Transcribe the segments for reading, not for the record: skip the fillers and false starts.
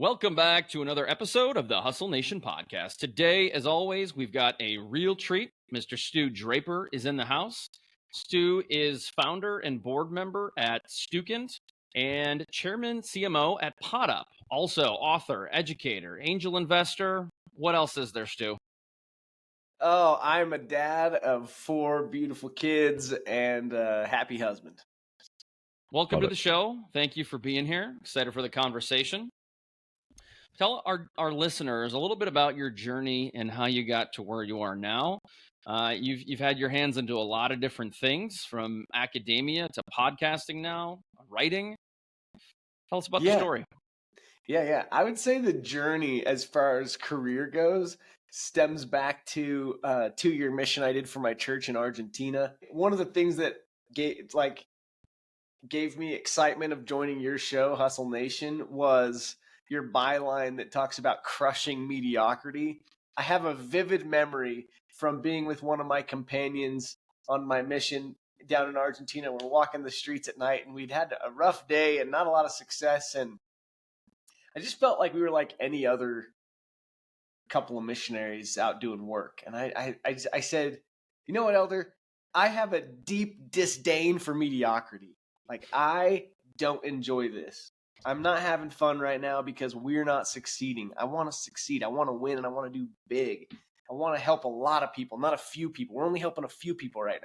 Welcome back to another episode of the Hustle Nation podcast. Today, as always, we've got a real treat. Mr. Stu Draper is in the house. Stu is founder and board member at Stukent and Chairman CMO at Potup. Also, author, educator, angel investor. What else is there, Stu? Oh, I'm a dad of 4 beautiful kids and a happy husband. Welcome to the show. Thank you for being here. Excited for the conversation. Tell our listeners a little bit about your journey and how you got to where you are now. You've had your hands into a lot of different things, from academia to podcasting now, writing. Tell us about the story. Yeah. I would say the journey as far as career goes stems back to a 2-year mission I did for my church in Argentina. One of the things that gave me excitement of joining your show, Hustle Nation, was your byline that talks about crushing mediocrity. I have a vivid memory from being with one of my companions on my mission down in Argentina. We're walking the streets at night and we'd had a rough day and not a lot of success. And I just felt like we were like any other couple of missionaries out doing work. And I said, you know what, Elder? I have a deep disdain for mediocrity. Like, I don't enjoy this. I'm not having fun right now because we're not succeeding. I want to succeed. I want to win, and I want to do big. I want to help a lot of people, not a few people. We're only helping a few people right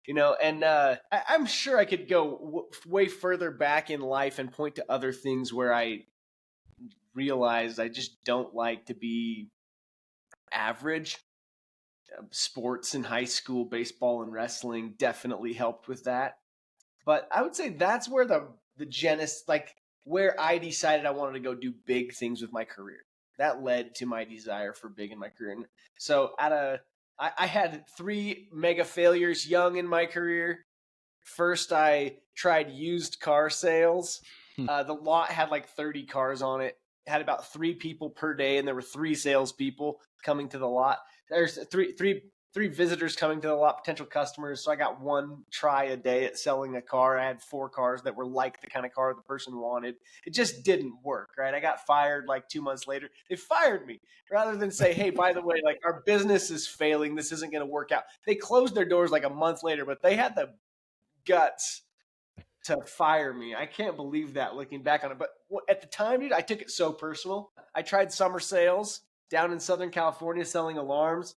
now, and I'm sure I could go way further back in life and point to other things where I realized I just don't like to be average. Sports in high school, baseball and wrestling definitely helped with that. But I would say that's where the genesis, like, where I decided I wanted to go do big things with my career. That led to my desire for big in my career. And so I had 3 mega failures young in my career. First, I tried used car sales. The lot had like 30 cars on it. It had about 3 people per day, and there were 3 salespeople coming to the lot. There's three visitors coming to the lot, potential customers. So I got 1 try a day at selling a car. I had 4 cars that were like the kind of car the person wanted. It just didn't work, right? I got fired like 2 months later. They fired me rather than say, hey, by the way, like, our business is failing. This isn't going to work out. They closed their doors like a month later, but they had the guts to fire me. I can't believe that looking back on it. But at the time, dude, I took it so personal. I tried summer sales down in Southern California, selling alarms,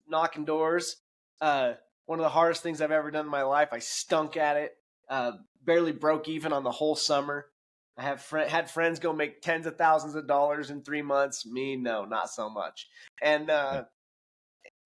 knocking doors. One of the hardest things I've ever done in my life. I stunk at it. Barely broke even on the whole summer. I have had friends go make tens of thousands of dollars in 3 months. Me, no, not so much. And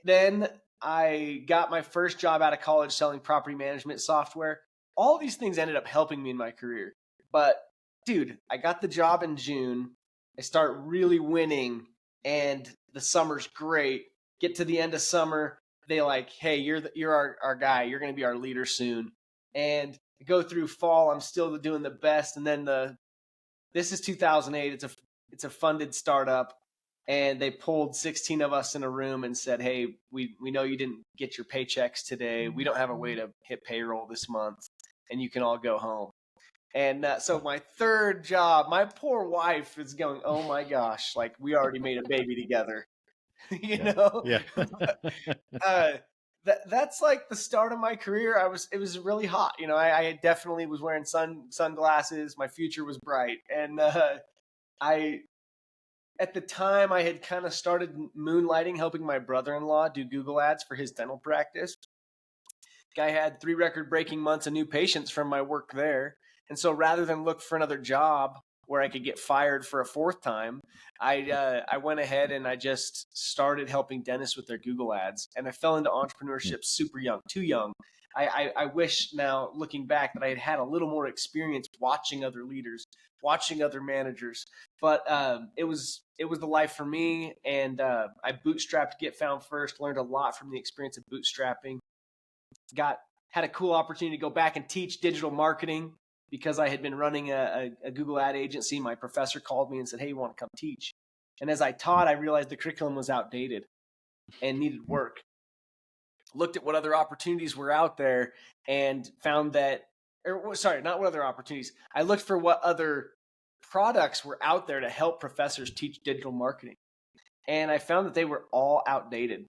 then I got my first job out of college selling property management software. All these things ended up helping me in my career. But, dude, I got the job in June. I start really winning, and the summer's great. Get to the end of summer, they like, hey, you're our guy. You're going to be our leader soon. And go through fall, I'm still doing the best. And then this is 2008. It's a funded startup, and they pulled 16 of us in a room and said, hey, we know you didn't get your paychecks today. We don't have a way to hit payroll this month, and you can all go home. And so my third job, my poor wife is going, oh my gosh, like, we already made a baby together. Yeah. That's like the start of my career. It was really hot. I definitely was wearing sunglasses. My future was bright. And at the time, I had kind of started moonlighting, helping my brother-in-law do Google ads for his dental practice. Guy had 3 record-breaking months of new patients from my work there. And so rather than look for another job where I could get fired for a 4th time, I went ahead and I just started helping dentists with their Google ads. And I fell into entrepreneurship super young, too young. I wish now, looking back, that I had had a little more experience watching other leaders, watching other managers. But it was the life for me. And I bootstrapped Get Found First, learned a lot from the experience of bootstrapping. Had a cool opportunity to go back and teach digital marketing. Because I had been running a Google ad agency, my professor called me and said, hey, you want to come teach? And as I taught, I realized the curriculum was outdated and needed work. Looked at what other opportunities were out there and found that, not what other opportunities. I looked for what other products were out there to help professors teach digital marketing. And I found that they were all outdated.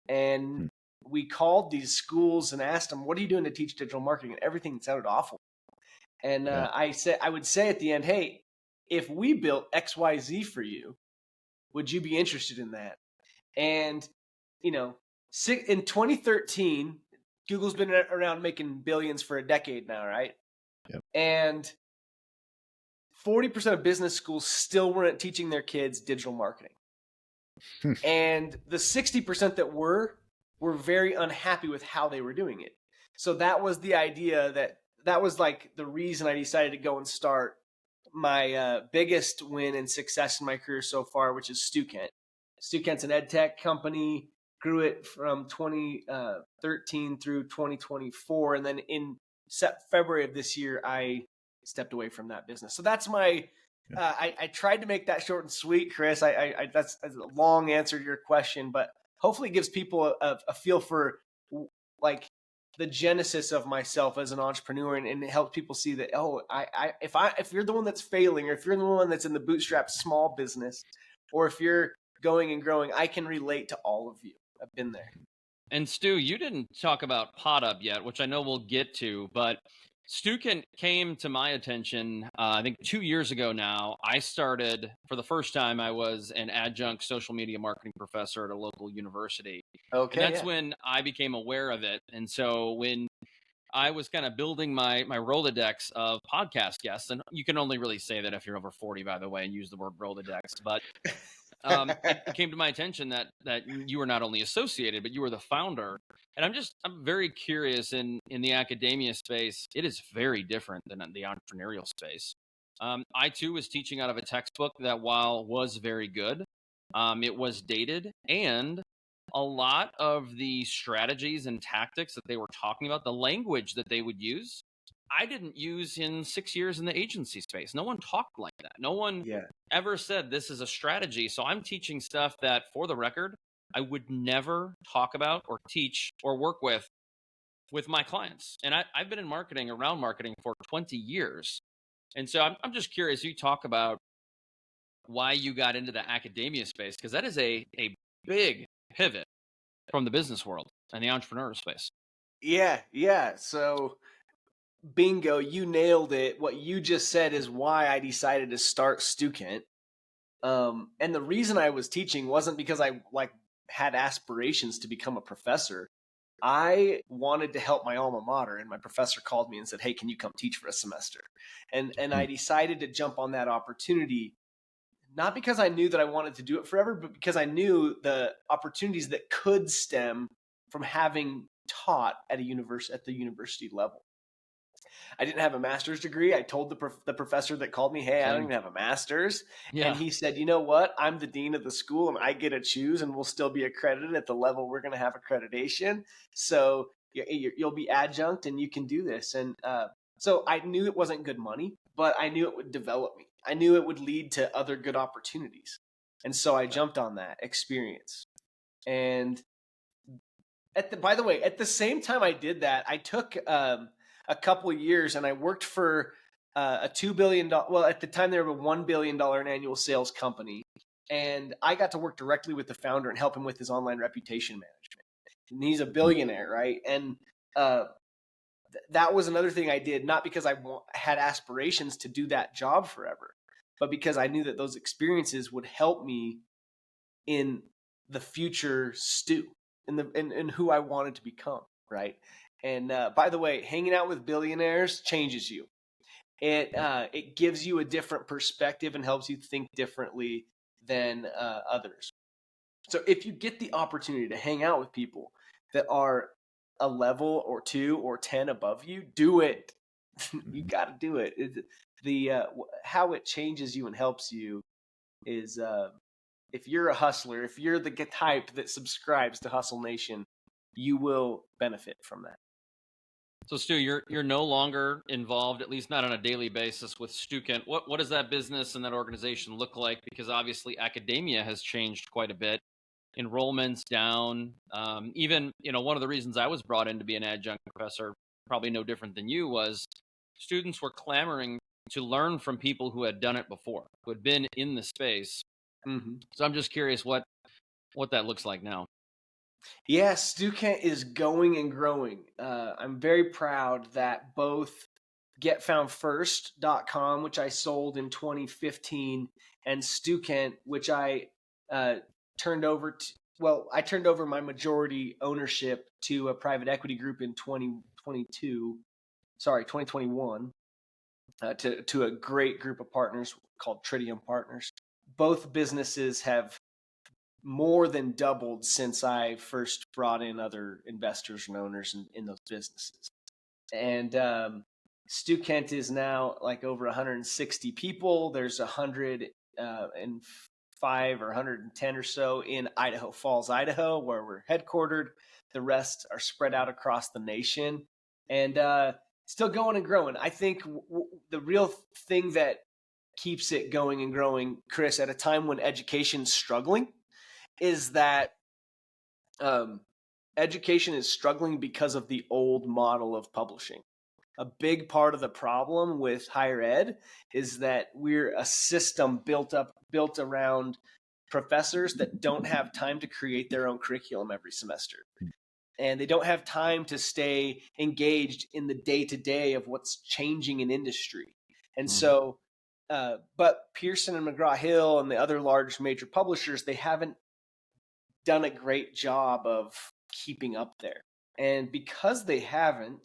And we called these schools and asked them, what are you doing to teach digital marketing? And everything sounded awful. And I would say at the end, hey, if we built XYZ for you, would you be interested in that? And, you know, in 2013, Google's been around making billions for a decade now, right? Yep. And 40% of business schools still weren't teaching their kids digital marketing. And the 60% that were very unhappy with how they were doing it. So that was the idea that was like the reason I decided to go and start my biggest win and success in my career so far, which is Stukent. Stukent's an ed tech company, grew it from 2013 through 2024. And then in February of this year, I stepped away from that business. So that's my, I tried to make that short and sweet, Chris. That's a long answer to your question, but hopefully it gives people a feel for like the genesis of myself as an entrepreneur, and it helps people see that, oh, if you're the one that's failing, or if you're the one that's in the bootstrap small business, or if you're going and growing, I can relate to all of you. I've been there. And Stu, you didn't talk about Potup yet, which I know we'll get to, but Stukent came to my attention, I think 2 years ago now. I started, for the first time, I was an adjunct social media marketing professor at a local university. Okay. And that's when I became aware of it. And so when I was kind of building my Rolodex of podcast guests, and you can only really say that if you're over 40, by the way, and use the word Rolodex, but it came to my attention that you were not only associated, but you were the founder. And I'm very curious in the academia space. It is very different than the entrepreneurial space. I too was teaching out of a textbook that, while was very good, it was dated, and a lot of the strategies and tactics that they were talking about, the language that they would use, I didn't use in 6 years in the agency space. No one talked like that. No one ever said this is a strategy. So I'm teaching stuff that, for the record, I would never talk about or teach or work with my clients. And I've been in marketing, around marketing, for 20 years. And so I'm just curious, you talk about why you got into the academia space, because that is a big pivot from the business world and the entrepreneur space. Yeah. So bingo, you nailed it. What you just said is why I decided to start Stukent. And the reason I was teaching wasn't because I had aspirations to become a professor. I wanted to help my alma mater, and my professor called me and said, hey, can you come teach for a semester? And I decided to jump on that opportunity, not because I knew that I wanted to do it forever, but because I knew the opportunities that could stem from having taught at the university level. I didn't have a master's degree. I told the professor that called me, hey, I don't even have a master's. Yeah. And he said, you know what? I'm the dean of the school, and I get to choose, and we'll still be accredited at the level we're going to have accreditation. So you'll be adjunct, and you can do this. And so I knew it wasn't good money, but I knew it would develop me. I knew it would lead to other good opportunities. And so I jumped on that experience. And by the way, at the same time I did that, I took a couple of years, and I worked for a $2 billion, well, at the time they were a $1 billion in annual sales company. And I got to work directly with the founder and help him with his online reputation management. And he's a billionaire, right? And that was another thing I did, not because I had aspirations to do that job forever, but because I knew that those experiences would help me in the future Stu, in who I wanted to become, right? And by the way, hanging out with billionaires changes you. It gives you a different perspective and helps you think differently than others. So if you get the opportunity to hang out with people that are a level or 2 or 10 above you, do it. You got to do it. How it changes you and helps you is if you're a hustler, if you're the type that subscribes to Hustle Nation, you will benefit from that. So Stu, you're no longer involved, at least not on a daily basis, with Stukent. What does that business and that organization look like? Because obviously academia has changed quite a bit. Enrollment's down. Even, one of the reasons I was brought in to be an adjunct professor, probably no different than you, was students were clamoring to learn from people who had done it before, who had been in the space. Mm-hmm. So I'm just curious what that looks like now. Yeah, Stukent is going and growing. I'm very proud that both getfoundfirst.com, which I sold in 2015, and Stukent, which I turned over I turned over my majority ownership to a private equity group in 2021, to a great group of partners called Tritium Partners. Both businesses have more than doubled since I first brought in other investors and owners in those businesses. And Stukent is now like over 160 people. There's 105 or 110 or so in Idaho Falls, Idaho, where we're headquartered. The rest are spread out across the nation, and still going and growing. I think the real thing that keeps it going and growing, Chris, at a time when education's struggling, is that education is struggling because of the old model of publishing. A big part of the problem with higher ed is that we're a system built around professors that don't have time to create their own curriculum every semester. And they don't have time to stay engaged in the day-to-day of what's changing in industry. And so, but Pearson and McGraw-Hill and the other large major publishers, they haven't done a great job of keeping up there. And because they haven't,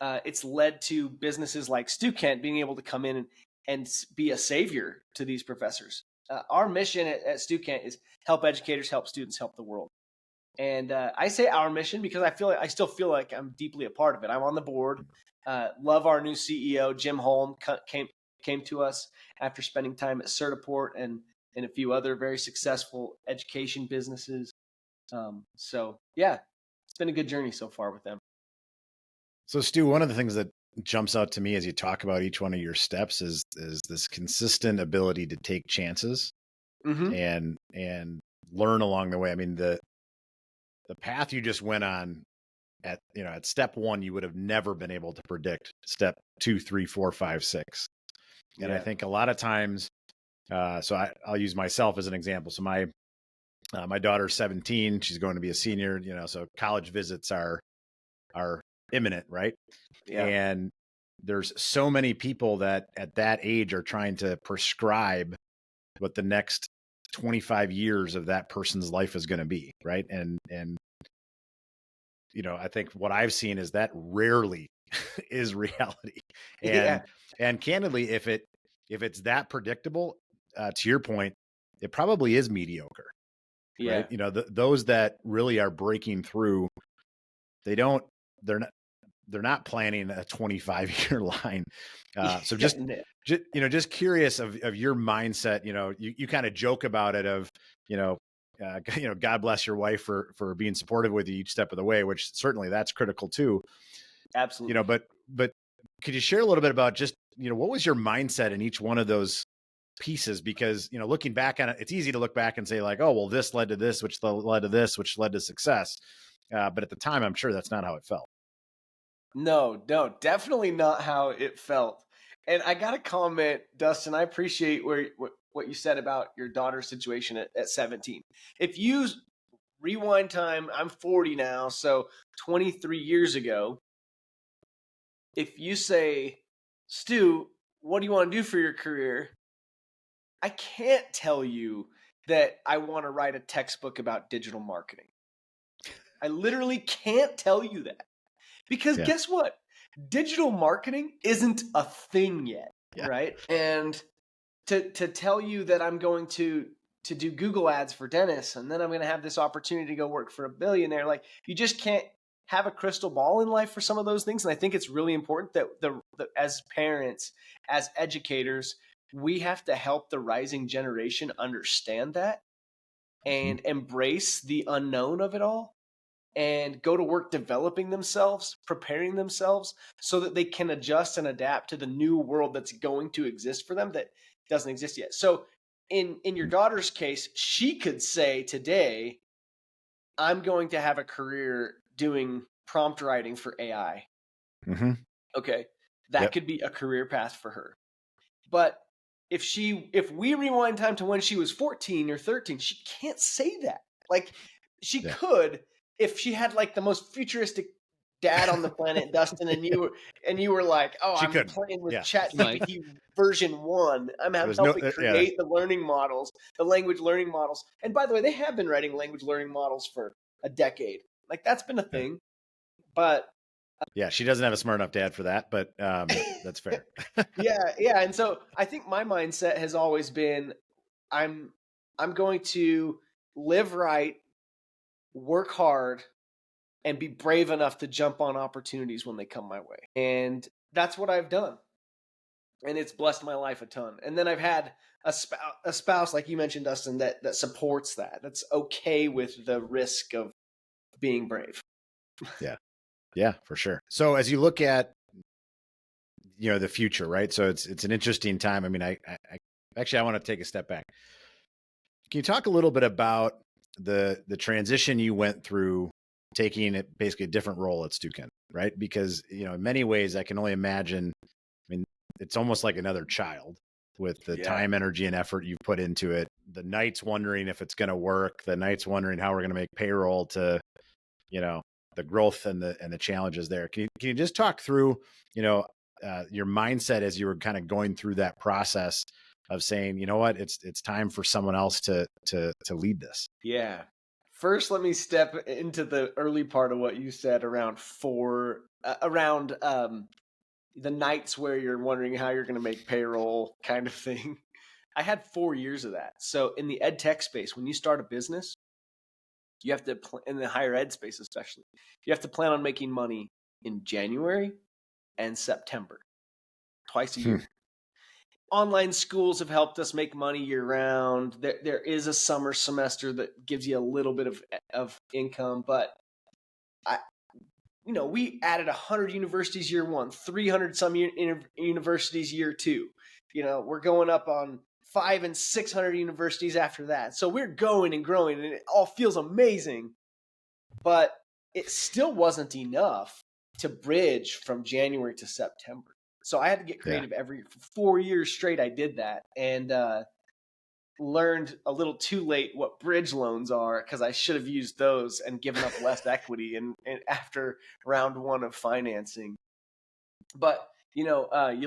it's led to businesses like Stukent being able to come in and be a savior to these professors. Our mission at Stukent is help educators, help students, help the world. And I say our mission because I still feel like I'm deeply a part of it. I'm on the board. Love our new CEO, Jim Holm, came to us after spending time at Certiport and a few other very successful education businesses. So yeah, it's been a good journey so far with them. So Stu, one of the things that jumps out to me as you talk about each one of your steps is this consistent ability to take chances and learn along the way. I mean, the path you just went on at step 1, you would have never been able to predict step 2, 3, 4, 5, 6. And I think a lot of times, so I'll use myself as an example. So my daughter's 17, she's going to be a senior, so college visits are imminent, right? Yeah. And there's so many people that at that age are trying to prescribe what the next 25 years of that person's life is going to be, right? And I think what I've seen is that rarely is reality. And candidly, if it's that predictable, to your point, it probably is mediocre. Yeah. Right? Those that really are breaking through, they're not planning a 25-year line. So just curious of your mindset. You kind of joke about it of, God bless your wife for being supportive with you each step of the way, which certainly that's critical too. Absolutely. But could you share a little bit about just, what was your mindset in each one of those pieces? Because, looking back on it, it's easy to look back and say like, oh, well, this led to this, which led to this, which led to success. But at the time, I'm sure that's not how it felt. No, definitely not how it felt. And I got to comment, Dustin, I appreciate what you said about your daughter's situation at 17. If you rewind time, I'm 40 now, so 23 years ago, if you say, Stu, what do you want to do for your career? I can't tell you that I want to write a textbook about digital marketing. I literally can't tell you that. Because guess what? Digital marketing isn't a thing yet, right? And to tell you that I'm going to do Google ads for dentists and then I'm going to have this opportunity to go work for a billionaire, like you just can't have a crystal ball in life for some of those things. And I think it's really important that as parents, as educators, we have to help the rising generation understand that and embrace the unknown of it all. And go to work developing themselves, preparing themselves so that they can adjust and adapt to the new world that's going to exist for them that doesn't exist yet. So in your daughter's case, she could say today, I'm going to have a career doing prompt writing for AI. Okay. That could be a career path for her. But if we rewind time to when she was 14 or 13, she can't say that. Like she could if she had like the most futuristic dad on the planet, Dustin, and you were like, oh, I'm playing with ChatGPT version 1. I'm helping create the learning models, the language learning models. And by the way, they have been writing language learning models for a decade. Like that's been a thing. But yeah, she doesn't have a smart enough dad for that, but that's fair. Yeah. And so I think my mindset has always been, I'm going to live right, work hard, and be brave enough to jump on opportunities when they come my way. And that's what I've done. And it's blessed my life a ton. And then I've had a spouse, like you mentioned, Dustin, that supports that. That's okay with the risk of being brave. Yeah, for sure. So as you look at, the future, right? So it's an interesting time. I mean, I want to take a step back. Can you talk a little bit about the transition you went through, taking it basically a different role at Stukent, right? Because, in many ways I can only imagine, it's almost like another child with the time, energy, and effort you've put into it. The nights wondering if it's going to work, the nights wondering how we're going to make payroll, to, the growth and the challenges there. Can you just talk through, your mindset as you were kind of going through that process of saying, you know what, it's time for someone else to lead this? Yeah. First, let me step into the early part of what you said around the nights where you're wondering how you're going to make payroll kind of thing. I had 4 years of that. So in the ed tech space, when you start a business, you have to, in the higher ed space especially, you have to plan on making money in January and September, twice a year. Online schools have helped us make money year round. There is a summer semester that gives you a little bit of income, but we added 100 universities year 1, 300 some universities year 2. We're going up on 500 and 600 universities after that. So we're going and growing, and it all feels amazing, but it still wasn't enough to bridge from January to September. So I had to get creative every 4 years straight. I did that, and learned a little too late what bridge loans are, because I should have used those and given up less equity and after round 1 of financing. But you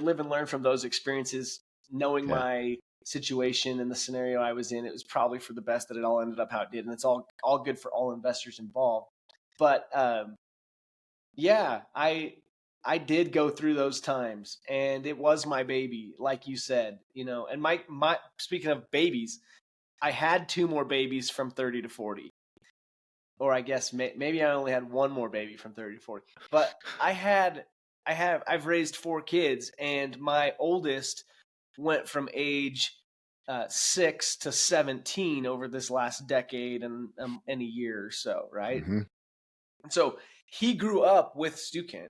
live and learn from those experiences. Knowing my situation and the scenario I was in, it was probably for the best that it all ended up how it did, and it's all good for all investors involved. But I did go through those times, and it was my baby, like you said, and my speaking of babies, I had 2 more babies from 30 to 40, or I guess maybe I only had 1 more baby from 30 to 40, but I've raised 4 kids, and my oldest went from age 6 to 17 over this last decade and a year or so, right? Mm-hmm. And so he grew up with Stukent.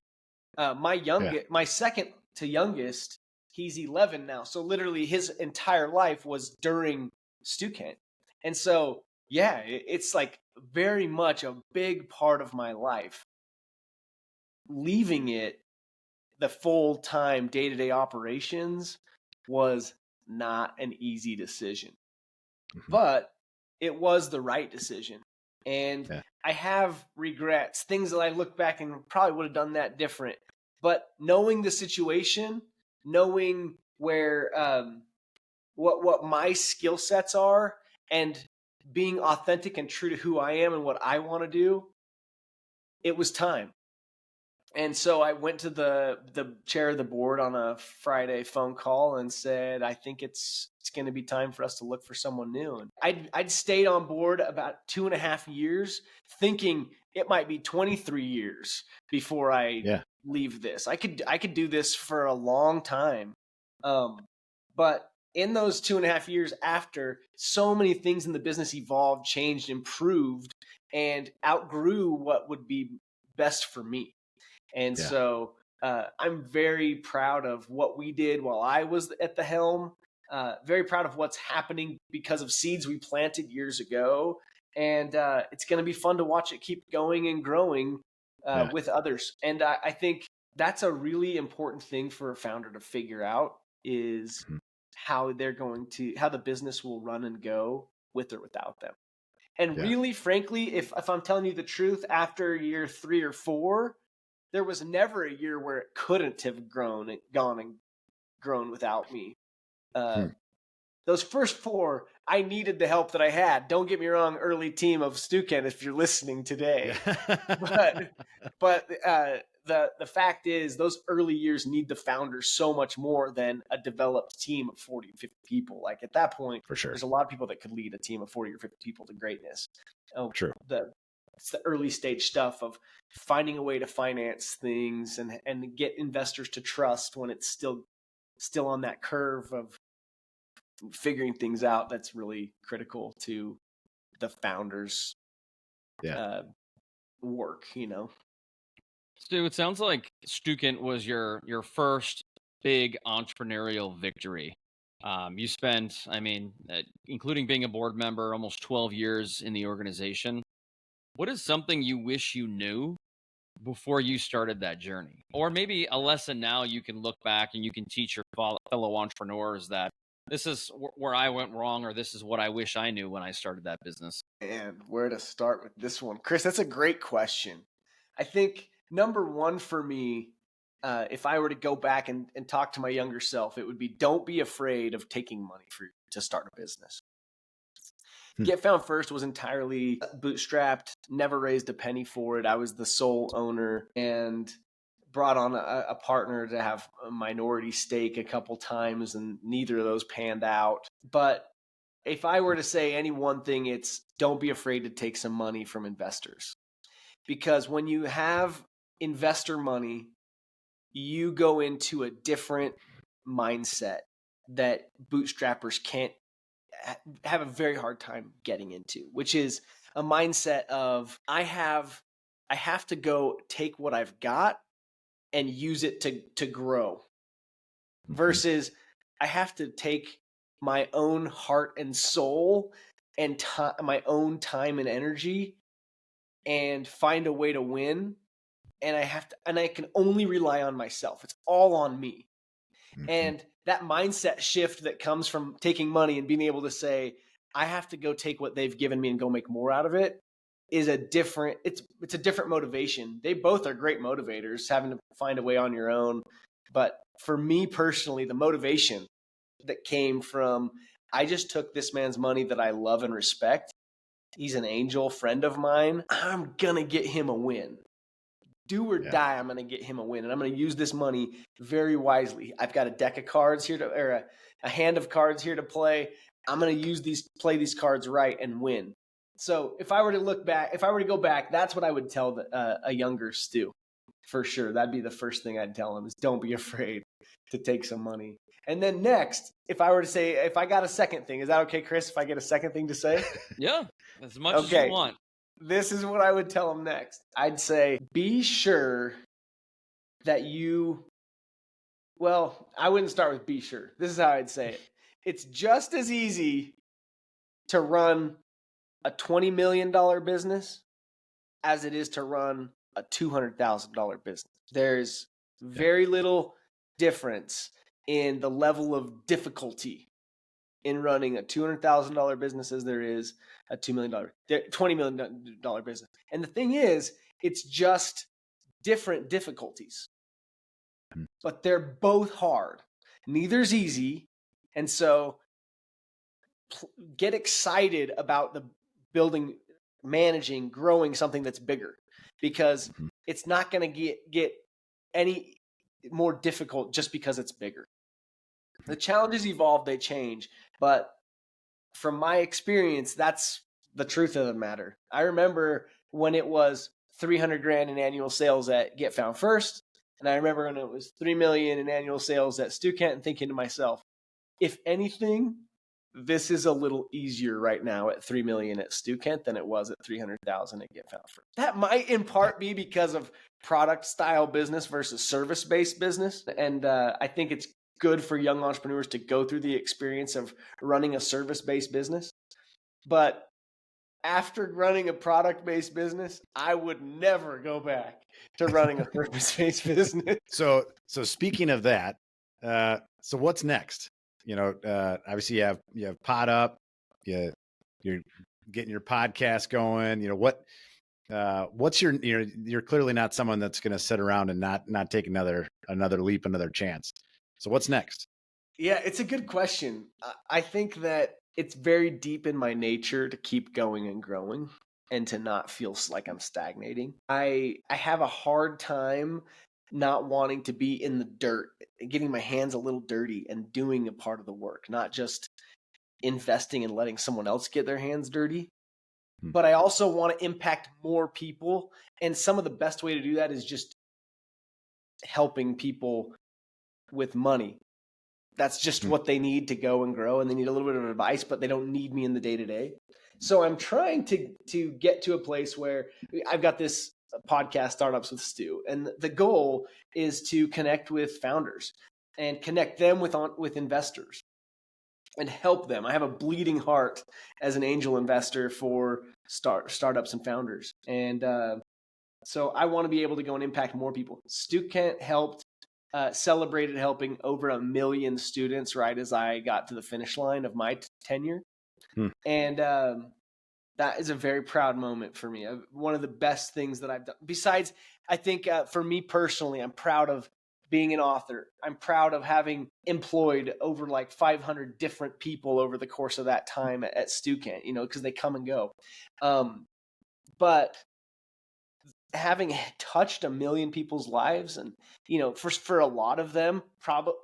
My second to youngest, he's 11 now. So literally his entire life was during Stukent. And so, it's like very much a big part of my life. Leaving it, the full-time day-to-day operations, was not an easy decision. But it was the right decision. And I have regrets, things that I look back and probably would have done that different. But knowing the situation, knowing where what my skill sets are, and being authentic and true to who I am and what I want to do, it was time. And so I went to the chair of the board on a Friday phone call and said, I think it's going to be time for us to look for someone new. And I'd stayed on board about 2.5 years, thinking it might be 23 years before I leave this. I could do this for a long time. But in those 2.5 years after, so many things in the business evolved, changed, improved, and outgrew what would be best for me. And so I'm very proud of what we did while I was at the helm, very proud of what's happening because of seeds we planted years ago. And it's going to be fun to watch it keep going and growing with others. And I think that's a really important thing for a founder to figure out, is how the business will run and go with or without them. And Yeah. really, frankly, if I'm telling you the truth, after year 3 or 4, there was never a year where it couldn't have gone and grown without me. Those first 4, I needed the help that I had. Don't get me wrong, early team of Stukent, if you're listening today. Yeah. but the fact is, those early years need the founders so much more than a developed team of 40 50 people. Like at that point, For sure. there's a lot of people that could lead a team of 40 or 50 people to greatness. True. It's the early stage stuff of finding a way to finance things and get investors to trust when it's still on that curve of figuring things out. That's really critical to the founders' work, Stu, it sounds like Stukent was your first big entrepreneurial victory. You spent, including being a board member, almost 12 years in the organization. What is something you wish you knew before you started that journey? Or maybe a lesson now you can look back and you can teach your fellow entrepreneurs that this is where I went wrong, or this is what I wish I knew when I started that business. And where to start with this one? Chris, that's a great question. I think number one for me, if I were to go back and talk to my younger self, it would be, don't be afraid of taking money to start a business. Get Found First was entirely bootstrapped, never raised a penny for it. I was the sole owner and brought on a partner to have a minority stake a couple times, and neither of those panned out. But if I were to say any one thing, it's don't be afraid to take some money from investors. Because when you have investor money, you go into a different mindset that bootstrappers can't have a very hard time getting into, which is a mindset of I have to go take what I've got and use it to grow, versus I have to take my own heart and soul and my own time and energy and find a way to win. And I can only rely on myself. It's all on me. And that mindset shift that comes from taking money and being able to say, I have to go take what they've given me and go make more out of it, is a different motivation. They both are great motivators, having to find a way on your own. But for me personally, the motivation that came from, I just took this man's money that I love and respect. He's an angel friend of mine. I'm going to get him a win. Do or die, I'm going to get him a win. And I'm going to use this money very wisely. I've got a deck of cards here or a hand of cards here to play. I'm going to play these cards right and win. So if I were to go back, that's what I would tell a younger Stu, for sure. That'd be the first thing I'd tell him, is don't be afraid to take some money. And then next, if I were to say, if I got a second thing, is that okay, Chris, if I get a second thing to say? Yeah, as much as you want. This is what I would tell him next. I'd say, be sure that I wouldn't start with be sure. This is how I'd say it. It's just as easy to run a $20 million business as it is to run a $200,000 business. There's very little difference in the level of difficulty in running a $200,000 business as there is a $20 million business. And the thing is, it's just different difficulties, but they're both hard. Neither's easy. And so get excited about the building, managing, growing something that's bigger, because it's not going to get any more difficult just because it's bigger. The challenges evolve, they change. But from my experience, that's the truth of the matter. I remember when it was $300,000 in annual sales at Get Found First, and I remember when it was $3 million in annual sales at Stukent, and thinking to myself, if anything, this is a little easier right now at $3 million at Stukent than it was at $300,000 at Get Found First. That might in part be because of product style business versus service based business, and I think it's good for young entrepreneurs to go through the experience of running a service-based business. But after running a product-based business, I would never go back to running a service-based business. So speaking of that, so what's next? obviously you have Potup, you're getting your podcast going. What's you're clearly not someone that's going to sit around and not take another leap, another chance. So what's next? Yeah, it's a good question. I think that it's very deep in my nature to keep going and growing and to not feel like I'm stagnating. I have a hard time not wanting to be in the dirt, getting my hands a little dirty and doing a part of the work, not just investing and letting someone else get their hands dirty. But I also want to impact more people. And some of the best way to do that is just helping people with money. That's just what they need to go and grow, and they need a little bit of advice, but they don't need me in the day-to-day. So I'm trying to get to a place where I've got this podcast, Startups with Stu, and the goal is to connect with founders and connect them with investors and help them. I have a bleeding heart as an angel investor for startups and founders. And so I want to be able to go and impact more people. Stukent helped celebrated helping over 1 million students right as I got to the finish line of my tenure. And that is a very proud moment for me. One of the best things that I've done. Besides, I think for me personally, I'm proud of being an author. I'm proud of having employed over like 500 different people over the course of that time at Stukent, because they come and go. But having touched 1 million people's lives, and for a lot of them,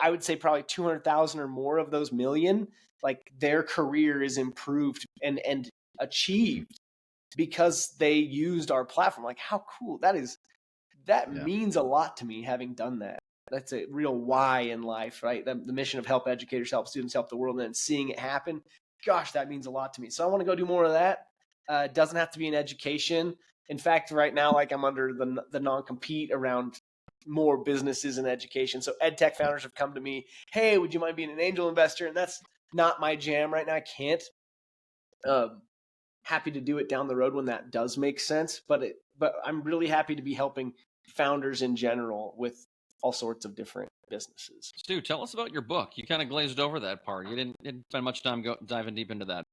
I would say probably 200,000 or more of those million, like their career is improved and achieved because they used our platform. Like, how cool that is. That means a lot to me, having done that. That's a real why in life, right? The mission of help educators, help students, help the world, and then seeing it happen. Gosh, that means a lot to me. So I want to go do more of that. It doesn't have to be in education. In fact, right now, like, I'm under the non-compete around more businesses and education. So ed tech founders have come to me, hey, would you mind being an angel investor? And that's not my jam right now. I can't. Happy to do it down the road when that does make sense. But I'm really happy to be helping founders in general with all sorts of different businesses. Stu, tell us about your book. You kind of glazed over that part. You didn't spend much time diving deep into that.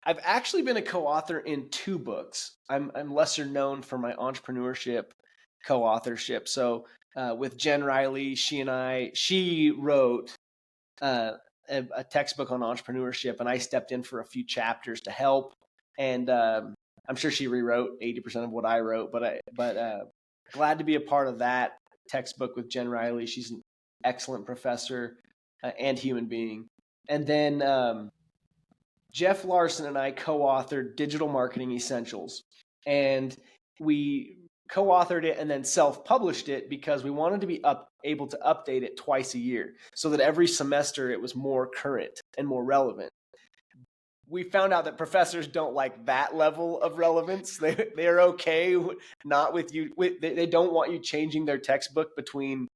I've actually been a co-author in 2 books. I'm lesser known for my entrepreneurship co-authorship. So with Jen Riley, she wrote a textbook on entrepreneurship, and I stepped in for a few chapters to help. And I'm sure she rewrote 80% of what I wrote, but glad to be a part of that textbook with Jen Riley. She's an excellent professor and human being. And then Jeff Larson and I co-authored Digital Marketing Essentials, and we co-authored it and then self-published it because we wanted to be able to update it twice a year so that every semester it was more current and more relevant. We found out that professors don't like that level of relevance. They are okay not with you. They don't want you changing their textbook between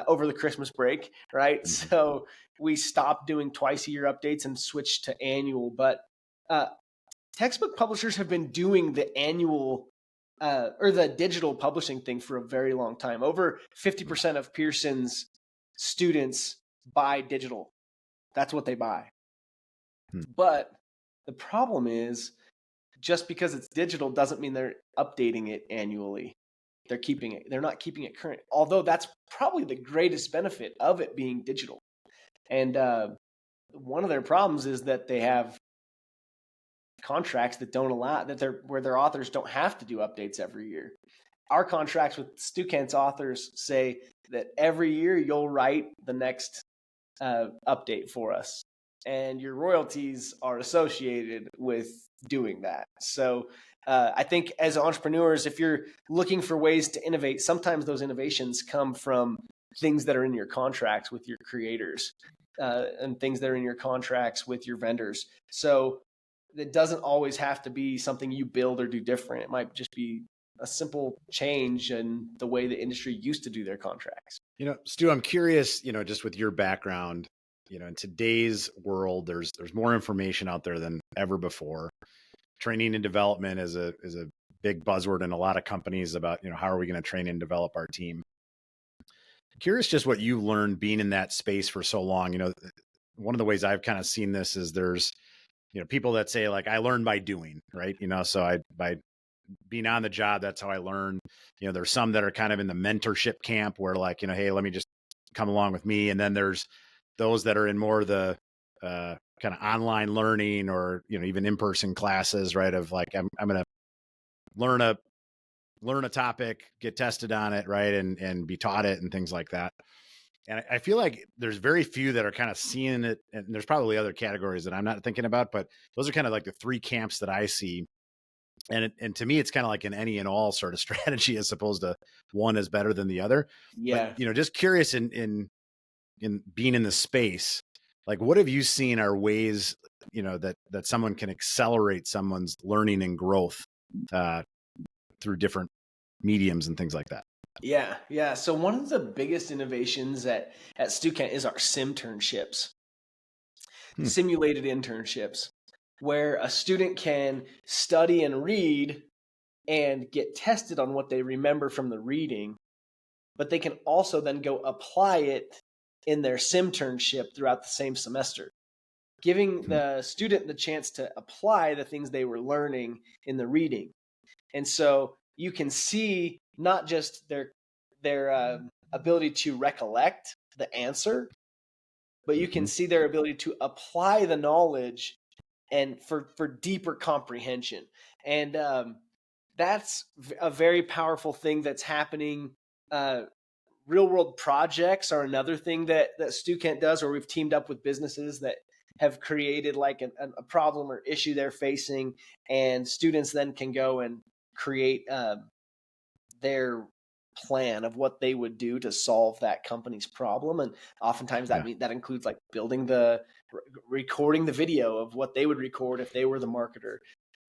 over the Christmas break, right? So we stopped doing twice a year updates and switched to annual. But textbook publishers have been doing the annual or the digital publishing thing for a very long time. Over 50% of Pearson's students buy digital. That's what they buy. But the problem is, just because it's digital doesn't mean they're updating it annually. They're not keeping it current. Although that's probably the greatest benefit of it being digital. And one of their problems is that they have contracts that don't allow where their authors don't have to do updates every year. Our contracts with Stukent's authors say that every year you'll write the next update for us, and your royalties are associated with doing that. So I think as entrepreneurs, if you're looking for ways to innovate, sometimes those innovations come from things that are in your contracts with your creators and things that are in your contracts with your vendors. So it doesn't always have to be something you build or do different. It might just be a simple change in the way the industry used to do their contracts. Stu, I'm curious, just with your background, in today's world, there's more information out there than ever before. Training and development is a big buzzword in a lot of companies about, how are we going to train and develop our team? Curious just what you learned being in that space for so long. one of the ways I've kind of seen this is there's, people that say like, I learn by doing, right? So by being on the job, that's how I learn. There's some that are kind of in the mentorship camp where like, hey, let me just come along with me. And then there's those that are in more of the kind of online learning or, even in-person classes, right? Of like, I'm going to learn a topic, get tested on it, right? And be taught it and things like that. And I feel like there's very few that are kind of seeing it. And there's probably other categories that I'm not thinking about, but those are kind of like the three camps that I see. And to me, it's kind of like an any and all sort of strategy as opposed to one is better than the other. Yeah. But, just curious in being in the space, like what have you seen are ways, that someone can accelerate someone's learning and growth through different mediums and things like that? Yeah. So one of the biggest innovations at Stukent is our simternships, simulated internships, where a student can study and read and get tested on what they remember from the reading, but they can also then go apply it in their simternship throughout the same semester, giving the student the chance to apply the things they were learning in the reading. And so you can see not just their ability to recollect the answer, but you can see their ability to apply the knowledge and for deeper comprehension. And that's a very powerful thing that's happening. Real world projects are another thing that Stukent does, or we've teamed up with businesses that have created like a problem or issue they're facing, and students then can go and create their plan of what they would do to solve that company's problem. And oftentimes that includes like recording the video of what they would record if they were the marketer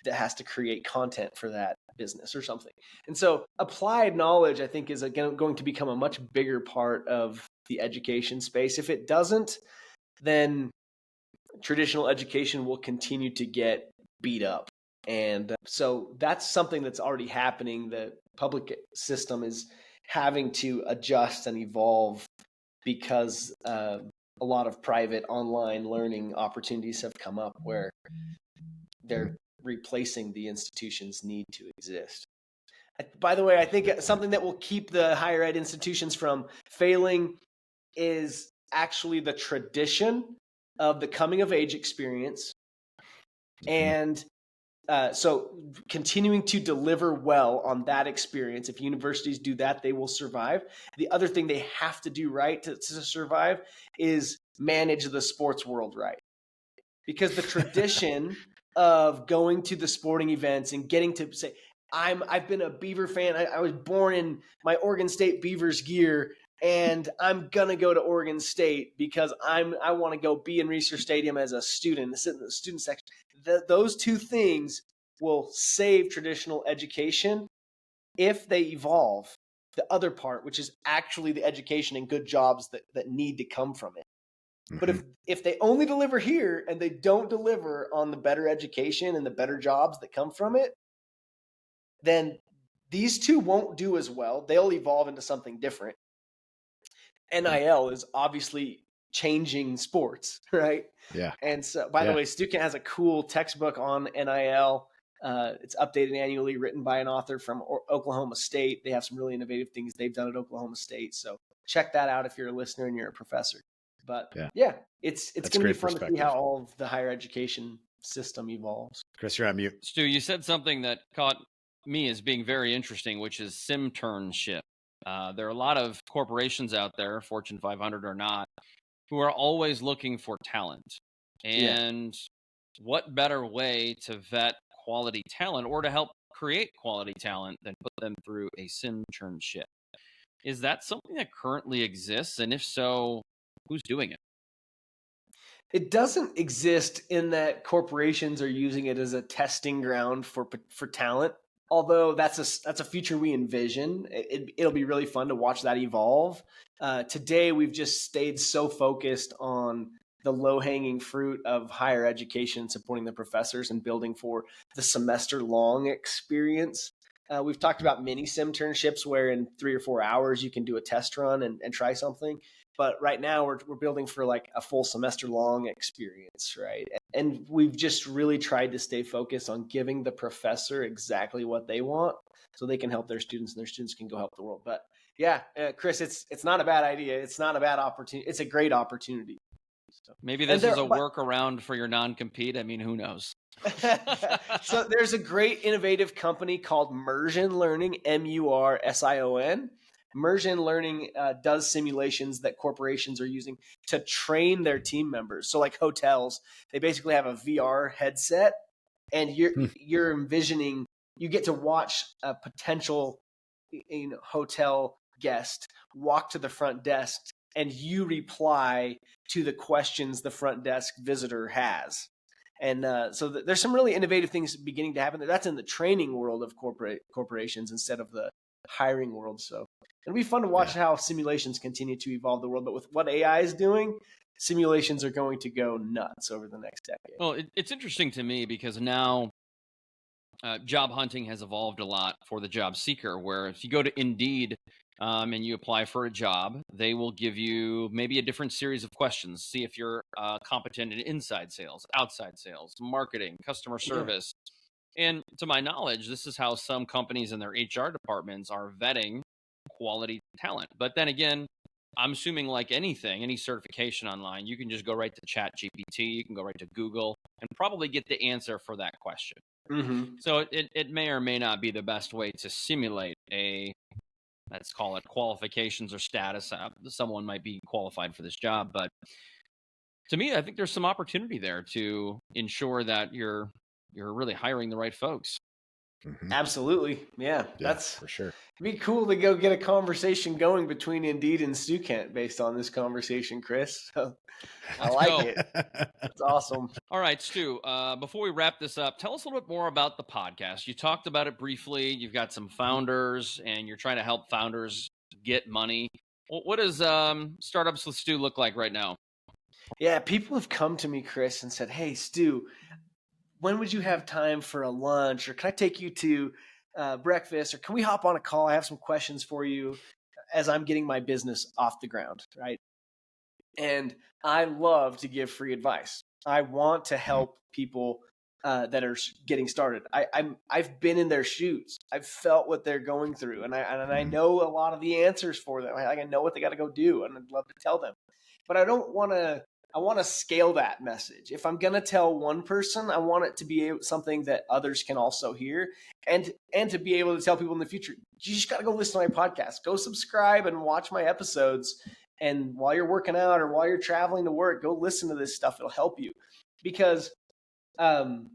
that has to create content for that business or something. And so applied knowledge, I think, is again going to become a much bigger part of the education space. If it doesn't, then traditional education will continue to get beat up. And so that's something that's already happening. The public system is having to adjust and evolve because a lot of private online learning opportunities have come up where they're replacing the institutions' need to exist. By the way, I think something that will keep the higher ed institutions from failing is actually the tradition of the coming of age experience. And so continuing to deliver well on that experience. If universities do that, they will survive. The other thing they have to do right to survive is manage the sports world right. Because the tradition of going to the sporting events and getting to say, I've been a Beaver fan. I was born in my Oregon State Beavers gear, and I'm gonna go to Oregon State because I want to go be in Reser Stadium as a student, sit in the student section. Those two things will save traditional education if they evolve the other part, which is actually the education and good jobs that need to come from it. But if they only deliver here and they don't deliver on the better education and the better jobs that come from it, then these two won't do as well. They'll evolve into something different. NIL is obviously changing sports, right? Yeah. And so, by the way, Stukent has a cool textbook on NIL. It's updated annually, written by an author from Oklahoma State. They have some really innovative things they've done at Oklahoma State. So check that out if you're a listener and you're a professor. But it's going to be fun to see how all of the higher education system evolves. Chris, you're on mute. Stu, you said something that caught me as being very interesting, which is simternship. There are a lot of corporations out there, Fortune 500 or not, who are always looking for talent. And what better way to vet quality talent or to help create quality talent than put them through a simternship? Is that something that currently exists? And if so, who's doing it? It doesn't exist in that corporations are using it as a testing ground for talent. Although that's a future we envision. It'll be really fun to watch that evolve. Today, we've just stayed so focused on the low-hanging fruit of higher education, supporting the professors and building for the semester-long experience. We've talked about mini simternships where in 3 or 4 hours you can do a test run and try something. But right now we're building for like a full semester long experience, right? And we've just really tried to stay focused on giving the professor exactly what they want so they can help their students and their students can go help the world. But yeah, Chris, it's not a bad idea. It's not a bad opportunity. It's a great opportunity. So, maybe this is a workaround for your non-compete. I mean, who knows? So there's a great innovative company called Mersion Learning, Mursion. Mersion Learning does simulations that corporations are using to train their team members. So like hotels, they basically have a VR headset, and you're envisioning, you get to watch a potential hotel guest walk to the front desk, and you reply to the questions the front desk visitor has. And so there's some really innovative things beginning to happen there. That's in the training world of corporations instead of the hiring world. So it'll be fun to watch how simulations continue to evolve the world. But with what AI is doing, simulations are going to go nuts over the next decade. Well, it's interesting to me because now job hunting has evolved a lot for the job seeker, where if you go to Indeed and you apply for a job, they will give you maybe a different series of questions. See if you're competent in inside sales, outside sales, marketing, customer service. And to my knowledge, this is how some companies and their HR departments are vetting quality talent. But then again, I'm assuming like anything, any certification online, you can just go right to ChatGPT, you can go right to Google and probably get the answer for that question. Mm-hmm. So it may or may not be the best way to simulate a, let's call it qualifications or status. Someone might be qualified for this job, but to me, I think there's some opportunity there to ensure that you're really hiring the right folks. Mm-hmm. Absolutely. Yeah, that's for sure. It'd be cool to go get a conversation going between Indeed and Stukent based on this conversation, Chris. So I like it. That's awesome. All right, Stu, before we wrap this up, tell us a little bit more about the podcast. You talked about it briefly. You've got some founders and you're trying to help founders get money. What does Startups with Stu look like right now? Yeah, people have come to me, Chris, and said, hey, Stu, when would you have time for a lunch? Or can I take you to breakfast? Or can we hop on a call? I have some questions for you as I'm getting my business off the ground, right? And I love to give free advice. I want to help people that are getting started. I've been in their shoes. I've felt what they're going through, and I know a lot of the answers for them. I know what they got to go do, and I'd love to tell them. But I don't want to. I want to scale that message. If I'm going to tell one person, I want it to be something that others can also hear, and to be able to tell people in the future. You just got to go listen to my podcast. Go subscribe and watch my episodes. And while you're working out or while you're traveling to work, go listen to this stuff. It'll help you. Because the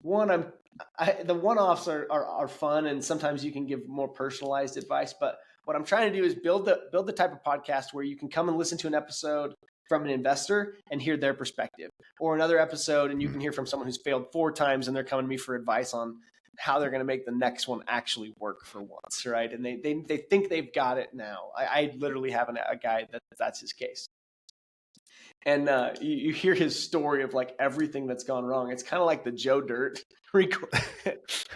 one-offs are fun, and sometimes you can give more personalized advice. But what I'm trying to do is build the type of podcast where you can come and listen to an episode from an investor and hear their perspective, or another episode and you can hear from someone who's failed 4 times and they're coming to me for advice on how they're going to make the next one actually work for once, right? And they think they've got it now. I literally have a guy that's his case. And you hear his story of like everything that's gone wrong. It's kind of like the Joe Dirt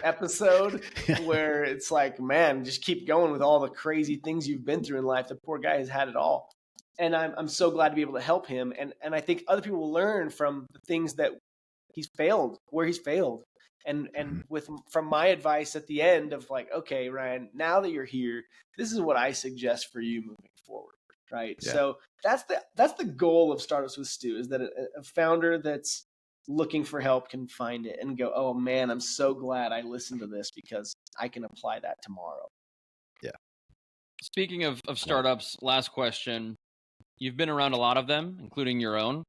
episode where it's like, man, just keep going with all the crazy things you've been through in life. The poor guy has had it all. And I'm so glad to be able to help him. And I think other people will learn from the things that where he's failed. And from my advice at the end of like, okay, Ryan, now that you're here, this is what I suggest for you moving forward. Right. Yeah. So that's the goal of Startups with Stu, is that a founder that's looking for help can find it and go, oh man, I'm so glad I listened to this because I can apply that tomorrow. Yeah. Speaking of startups, last question. You've been around a lot of them, including your own.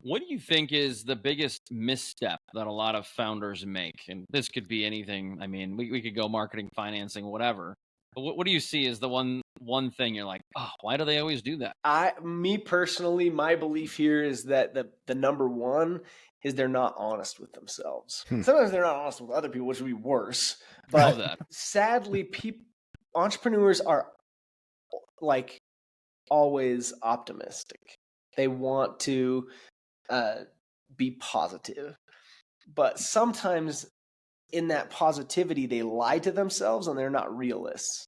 What do you think is the biggest misstep that a lot of founders make? And this could be anything. I mean, we could go marketing, financing, whatever. But what do you see as the one thing you're like, oh, why do they always do that? Me personally, my belief here is that the number one is they're not honest with themselves. Sometimes they're not honest with other people, which would be worse. But sadly, entrepreneurs are like always optimistic. They want to be positive, but sometimes in that positivity they lie to themselves and they're not realists.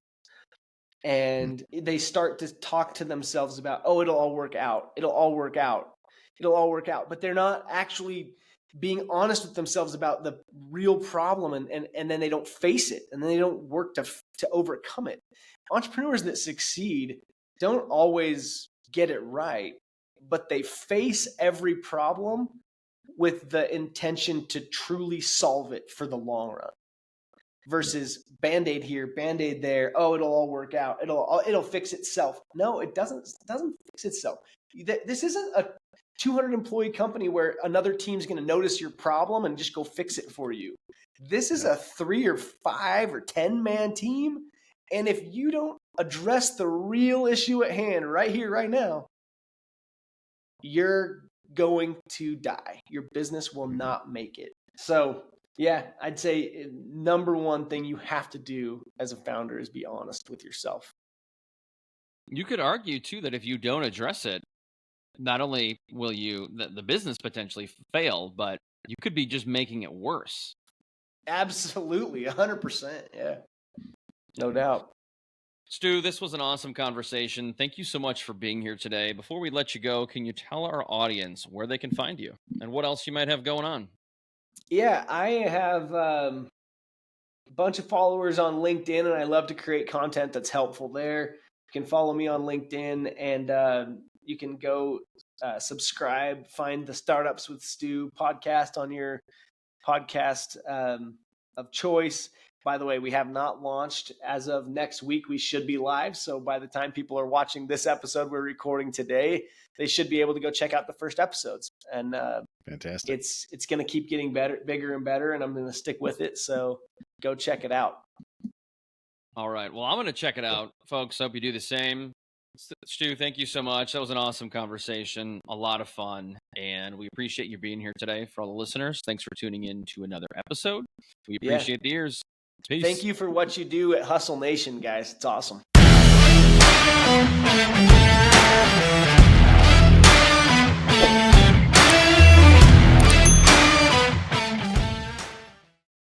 and they start to talk to themselves about, oh, it'll all work out. It'll all work out. It'll all work out. But they're not actually being honest with themselves about the real problem, and then they don't face it, and then they don't work to overcome it. Entrepreneurs that succeed don't always get it right, but they face every problem with the intention to truly solve it for the long run. Versus Band-Aid here, Band-Aid there. Oh, it'll all work out. It'll fix itself. No, it doesn't fix itself. This isn't a 200 employee company where another team's going to notice your problem and just go fix it for you. This is a 3 or 5 or 10 man team. And if you don't address the real issue at hand right here, right now, you're going to die. Your business will not make it. So yeah, I'd say number one thing you have to do as a founder is be honest with yourself. You could argue too that if you don't address it, not only will the business potentially fail, but you could be just making it worse. Absolutely, 100%. Yeah, no doubt. Stu, this was an awesome conversation. Thank you so much for being here today. Before we let you go, can you tell our audience where they can find you and what else you might have going on? Yeah, I have a bunch of followers on LinkedIn, and I love to create content that's helpful there. You can follow me on LinkedIn, and you can go subscribe, find the Startups with Stu podcast on your podcast of choice. By the way, we have not launched. As of next week, we should be live. So by the time people are watching this episode we're recording today, they should be able to go check out the first episodes. And fantastic. It's going to keep getting bigger and better, and I'm going to stick with it. So go check it out. All right. Well, I'm going to check it out, folks. Hope you do the same. Stu, thank you so much. That was an awesome conversation, a lot of fun, and we appreciate you being here today. For all the listeners, thanks for tuning in to another episode. We appreciate the ears. Peace. Thank you for what you do at Hustle Nation, guys. It's awesome.